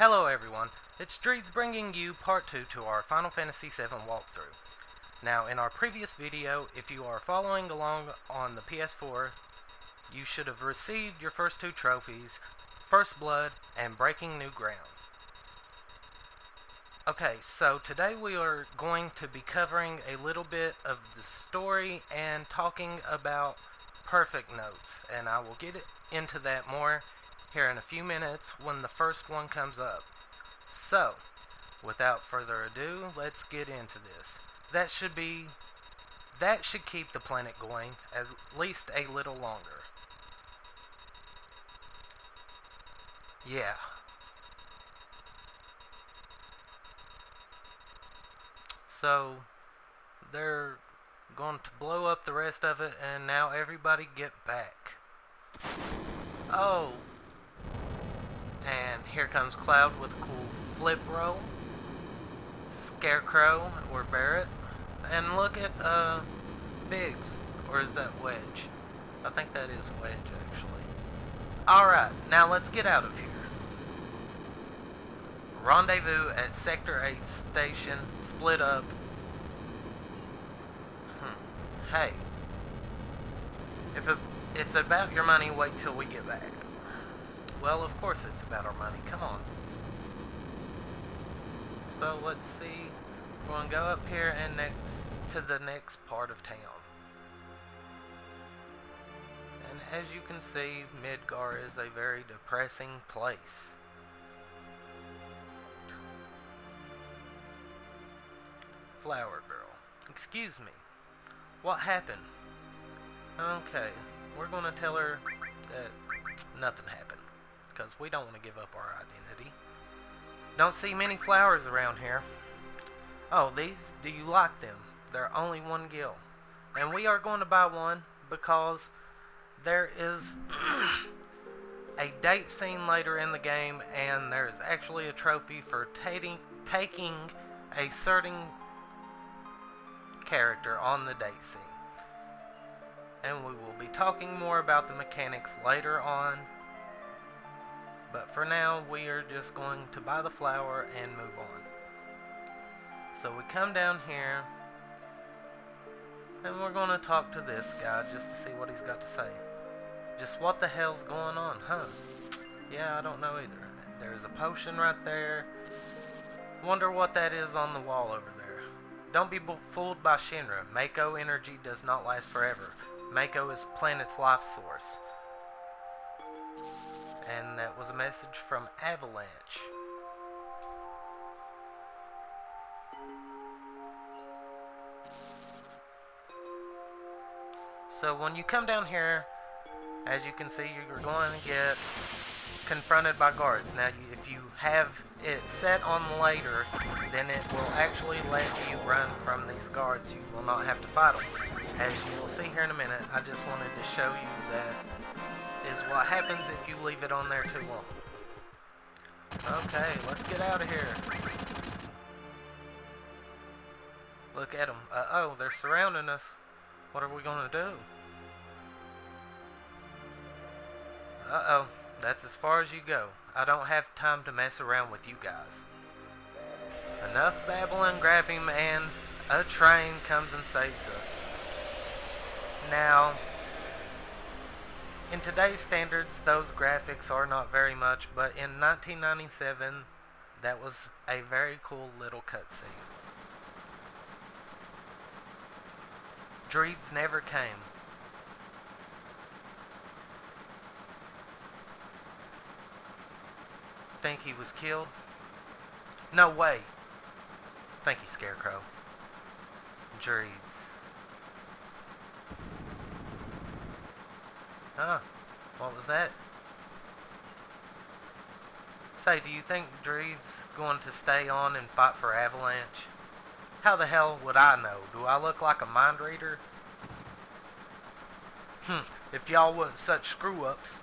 Hello everyone, it's Dreeds bringing you part 2 to our Final Fantasy VII walkthrough. Now in our previous video, if you are following along on the PS4, you should have received your first two trophies, First Blood and Breaking New Ground. Okay, so today we are going to be covering a little bit of the story and talking about perfect notes, and I will get into that more here in a few minutes when the first one comes up. So, without further ado, let's get into this. That should keep the planet going at least a little longer. Yeah. So, they're going to blow up the rest of it, and now everybody get back. Oh! And here comes Cloud with a cool flip roll. Scarecrow, or Barrett. And look at, Biggs. Or is that Wedge? I think that is Wedge, actually. Alright, now let's get out of here. Rendezvous at Sector 8 Station. Split up. Hey. If it's about your money, wait till we get back. Well, of course it's about our money. Come on. So let's see. We're going to go up here and to the next part of town. And as you can see, Midgar is a very depressing place. Flower Girl. Excuse me. What happened? Okay. We're going to tell her that nothing happened, because we don't want to give up our identity. Don't see many flowers around here. Oh, these? Do you like them? They're only one gil. And we are going to buy one because there is a date scene later in the game, and there is actually a trophy for taking a certain character on the date scene. And we will be talking more about the mechanics later on. But for now, we are just going to buy the flower and move on. So we come down here, and we're going to talk to this guy just to see what he's got to say. Just what the hell's going on, huh? Yeah, I don't know either. There's a potion right there. Wonder what that is on the wall over there. Don't be fooled by Shinra. Mako energy does not last forever. Mako is the planet's life source. And that was a message from Avalanche. So when you come down here, as you can see, you're going to get confronted by guards. Now, if you have it set on later, then it will actually let you run from these guards. You will not have to fight them. As you will see here in a minute, I just wanted to show you that is what happens if you leave it on there too long. Okay, let's get out of here. Look at them. Uh-oh, they're surrounding us. What are we going to do? Uh-oh, that's as far as you go. I don't have time to mess around with you guys. Enough babbling, grab him, and a train comes and saves us. Now, in today's standards, those graphics are not very much, but in 1997, that was a very cool little cutscene. Dreeds never came. Think he was killed? No way. Thank you, Scarecrow. Dreeds. Huh? What was that? Say, do you think Dreed's going to stay on and fight for Avalanche? How the hell would I know? Do I look like a mind reader? If y'all wasn't such screw-ups.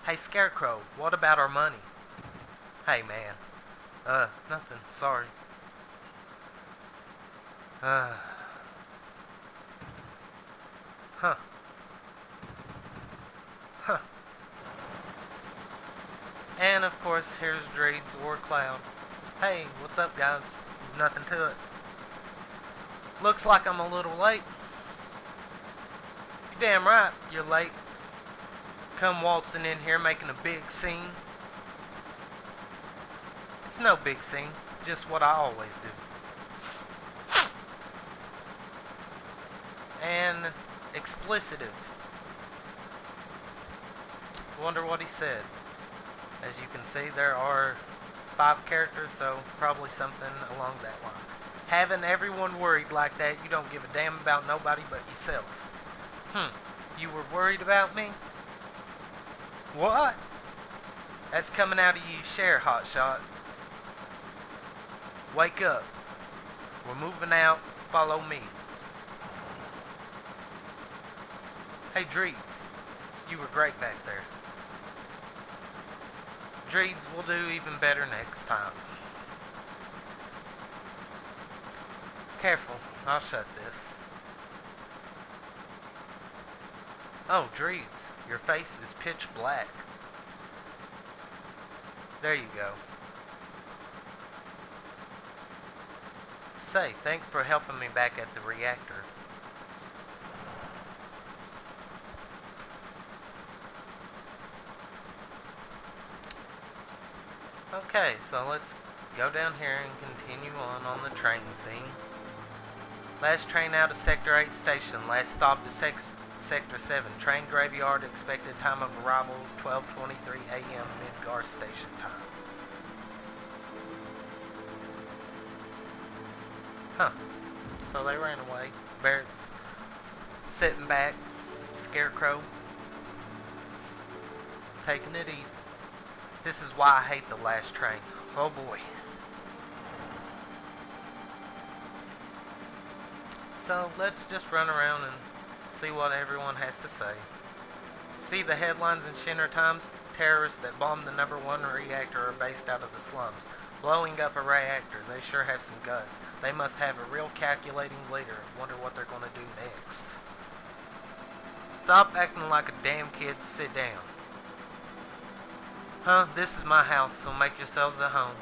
Hey, Scarecrow, what about our money? Hey, man. Nothing. Sorry. Huh. Huh. And of course, here's Dreeds or Cloud. Hey, what's up, guys? Nothing to it. Looks like I'm a little late. You're damn right, you're late. Come waltzing in here making a big scene. It's no big scene, just what I always do. And explicitive. Wonder what he said. As you can see, there are 5 characters, so probably something along that line. Having everyone worried like that, you don't give a damn about nobody but yourself. You were worried about me? What? That's coming out of you, Share, hotshot. Wake up. We're moving out. Follow me. Hey, Dreeds. You were great back there. Dreeds will do even better next time. Careful. I'll shut this. Oh, Dreeds. Your face is pitch black. There you go. Say, thanks for helping me back at the reactor. Okay, so let's go down here and continue on the train scene. Last train out of Sector 8 station. Last stop is Sector 7. Train graveyard. Expected time of arrival 12:23 a.m. Midgar station time. Huh. So they ran away. Barrett's sitting back. Scarecrow. Taking it easy. This is why I hate the last train. Oh boy. So let's just run around and see what everyone has to say. See the headlines in Shinra Times? Terrorists that bombed the #1 reactor are based out of the slums. Blowing up a reactor. They sure have some guts. They must have a real calculating leader. Wonder what they're gonna do next. Stop acting like a damn kid. Sit down. Huh? This is my house, so make yourselves at home.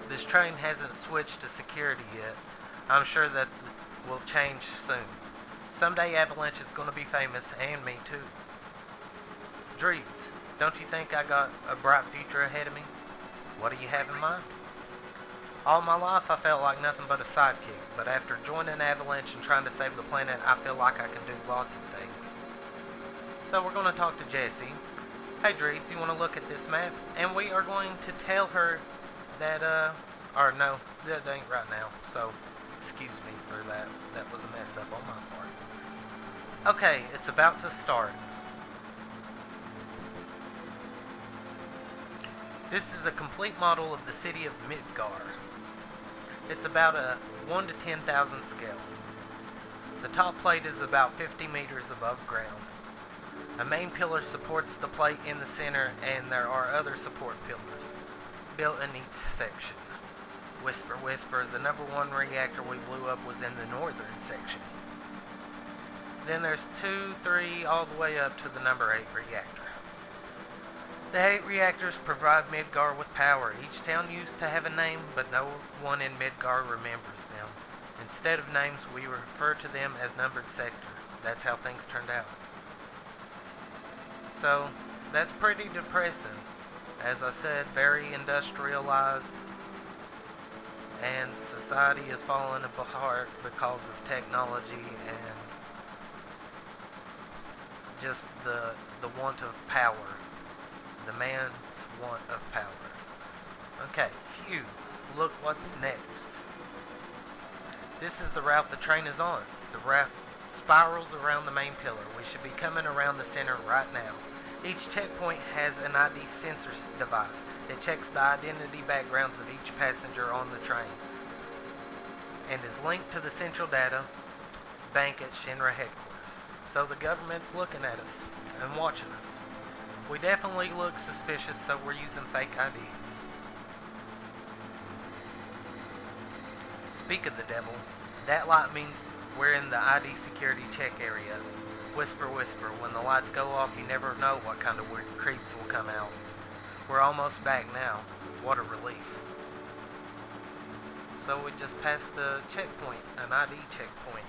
This train hasn't switched to security yet. I'm sure that will change soon. Someday Avalanche is going to be famous, and me too. Dreeds, don't you think I got a bright future ahead of me? What do you have in mind? All my life I felt like nothing but a sidekick, but after joining Avalanche and trying to save the planet, I feel like I can do lots of things. So we're going to talk to Jessie. Hey Dreeds, you want to look at this map? And we are going to tell her that, or no, that ain't right now, so excuse me for that. That was a mess up on my part. Okay, it's about to start. This is a complete model of the city of Midgar. It's about a 1 to 10,000 scale. The top plate is about 50 meters above ground. A main pillar supports the plate in the center, and there are other support pillars built in each section. Whisper, whisper, the #1 reactor we blew up was in the northern section. Then there's 2, 3, all the way up to the #8 reactor. The 8 reactors provide Midgar with power. Each town used to have a name, but no one in Midgar remembers them. Instead of names, we refer to them as numbered sector. That's how things turned out. So, that's pretty depressing. As I said, very industrialized, and society is falling apart because of technology and just the want of power. The man's want of power. Okay, phew. Look what's next. This is the route the train is on. The route spirals around the main pillar. We should be coming around the center right now. Each checkpoint has an ID sensor device. It checks the identity backgrounds of each passenger on the train and is linked to the central data bank at Shinra headquarters. So the government's looking at us and watching us. We definitely look suspicious, so we're using fake IDs. Speak of the devil, that light means we're in the ID security check area. Whisper, whisper. When the lights go off, you never know what kind of weird creeps will come out. We're almost back now. What a relief. So we just passed a checkpoint, an ID checkpoint.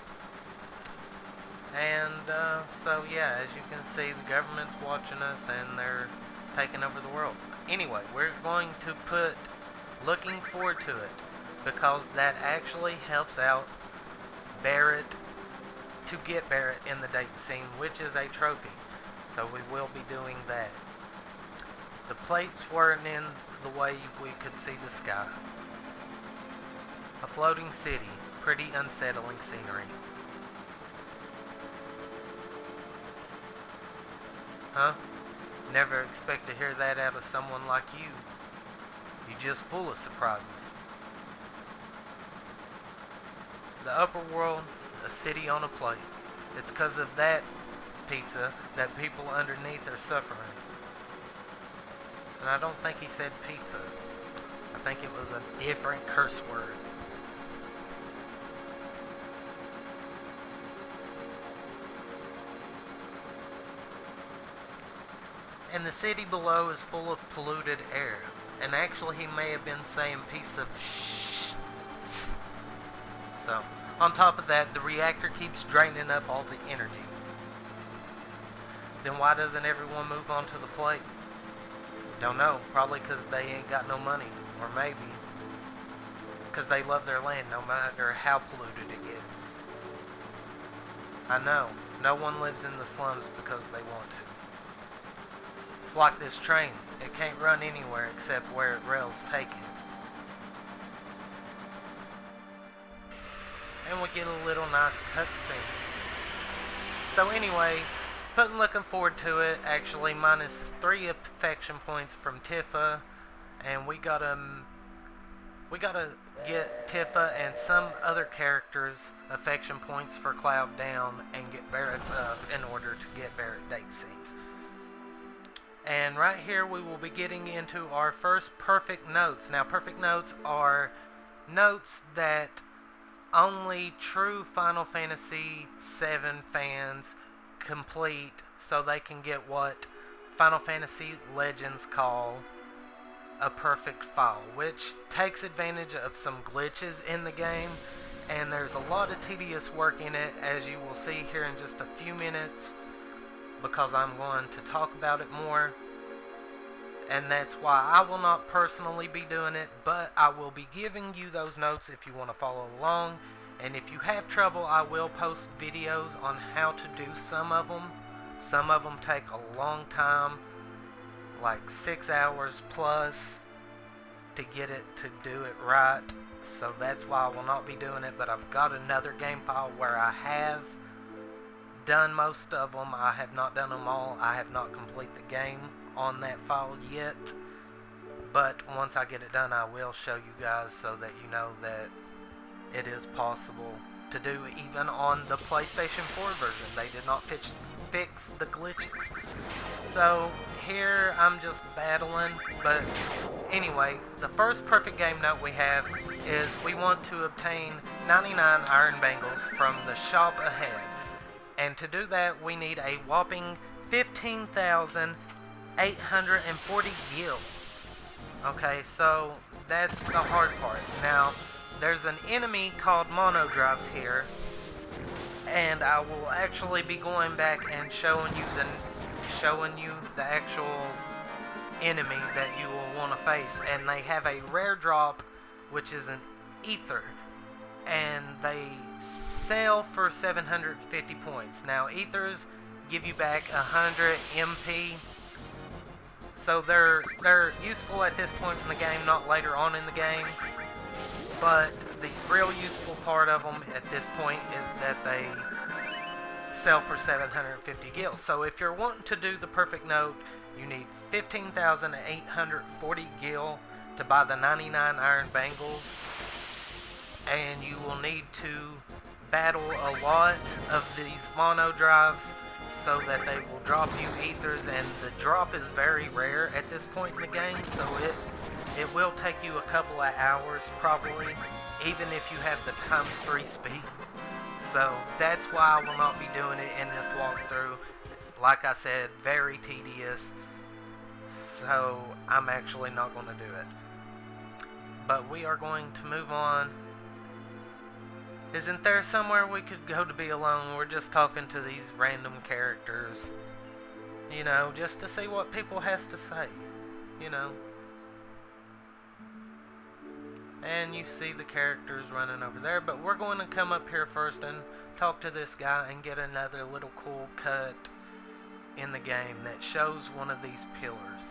And so yeah, as you can see, the government's watching us and they're taking over the world. Anyway, we're going to put looking forward to it, because that actually helps out Barrett, to get Barrett in the date scene, which is a trophy. So we will be doing that. The plates weren't in the way we could see the sky. A floating city, pretty unsettling scenery. Huh? Never expect to hear that out of someone like you. You're just full of surprises. The upper world, a city on a plate. It's because of that pizza that people underneath are suffering. And I don't think he said pizza. I think it was a different curse word. And the city below is full of polluted air. And actually he may have been saying piece of shh. So, on top of that, the reactor keeps draining up all the energy. Then why doesn't everyone move on to the plate? Don't know. Probably because they ain't got no money. Or maybe because they love their land no matter how polluted it gets. I know. No one lives in the slums because they want to. It's like this train. It can't run anywhere except where its rails take it. And we get a little nice cutscene. So anyway, looking forward to it. Actually, minus 3 affection points from Tifa, and we gotta get Tifa and some other characters' affection points for Cloud down and get Barrett's up in order to get Barrett date scene. And right here we will be getting into our first perfect notes. Now, perfect notes are notes that only true Final Fantasy VII fans complete, so they can get what Final Fantasy Legends call a perfect file, which takes advantage of some glitches in the game, and there's a lot of tedious work in it, as you will see here in just a few minutes, because I'm going to talk about it more. And that's why I will not personally be doing it, but I will be giving you those notes if you want to follow along. And if you have trouble, I will post videos on how to do some of them. Some of them take a long time, like 6 hours plus, to get it to do it right. So that's why I will not be doing it, but I've got another game file where I have done most of them. I have not done them all. I have not completed the game on that file yet, but once I get it done, I will show you guys so that you know that it is possible to do even on the PlayStation 4 version. They did not fix the glitches. So here I'm just battling, but anyway, the first perfect game note we have is we want to obtain 99 iron bangles from the shop ahead. And to do that, we need a whopping 15,840 gil. Okay, so that's the hard part. Now, there's an enemy called Mono Drives here, and I will actually be going back and showing you the actual enemy that you will want to face. And they have a rare drop, which is an ether, and they sell for 750 points. Now, ethers give you back 100 MP, so they're useful at this point in the game, not later on in the game. But the real useful part of them at this point is that they sell for 750 gil. So if you're wanting to do the perfect note, you need 15,840 gil to buy the 99 iron bangles, and you will need to battle a lot of these mono drives so that they will drop you ethers, and the drop is very rare at this point in the game, so it will take you a couple of hours probably, even if you have the ×3 speed. So So that's why I will not be doing it in this walkthrough. Like I said, very tedious. So I'm actually not going to do it. But we are going to move on. Isn't there somewhere we could go to be alone? We're just talking to these random characters. You know, just to see what people has to say. You know. And you see the characters running over there. But we're going to come up here first and talk to this guy and get another little cool cut in the game that shows one of these pillars.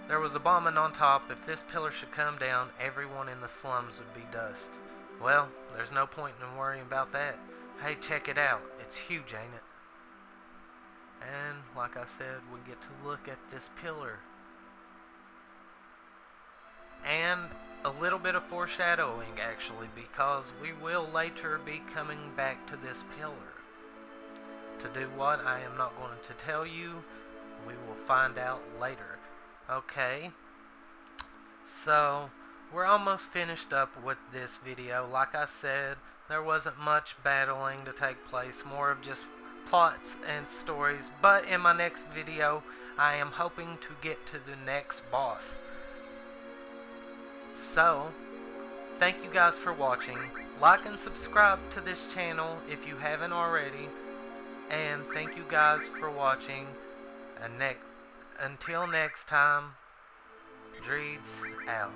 There was a bombing on top. If this pillar should come down, everyone in the slums would be dust. Well, there's no point in worrying about that. Hey, check it out. It's huge, ain't it? And, like I said, we get to look at this pillar. And a little bit of foreshadowing, actually, because we will later be coming back to this pillar. To do what, I am not going to tell you. We will find out later. Okay. So, we're almost finished up with this video. Like I said, there wasn't much battling to take place, more of just plots and stories. But in my next video, I am hoping to get to the next boss. So, thank you guys for watching. Like and subscribe to this channel if you haven't already. And thank you guys for watching. And until next time, Dreeds out.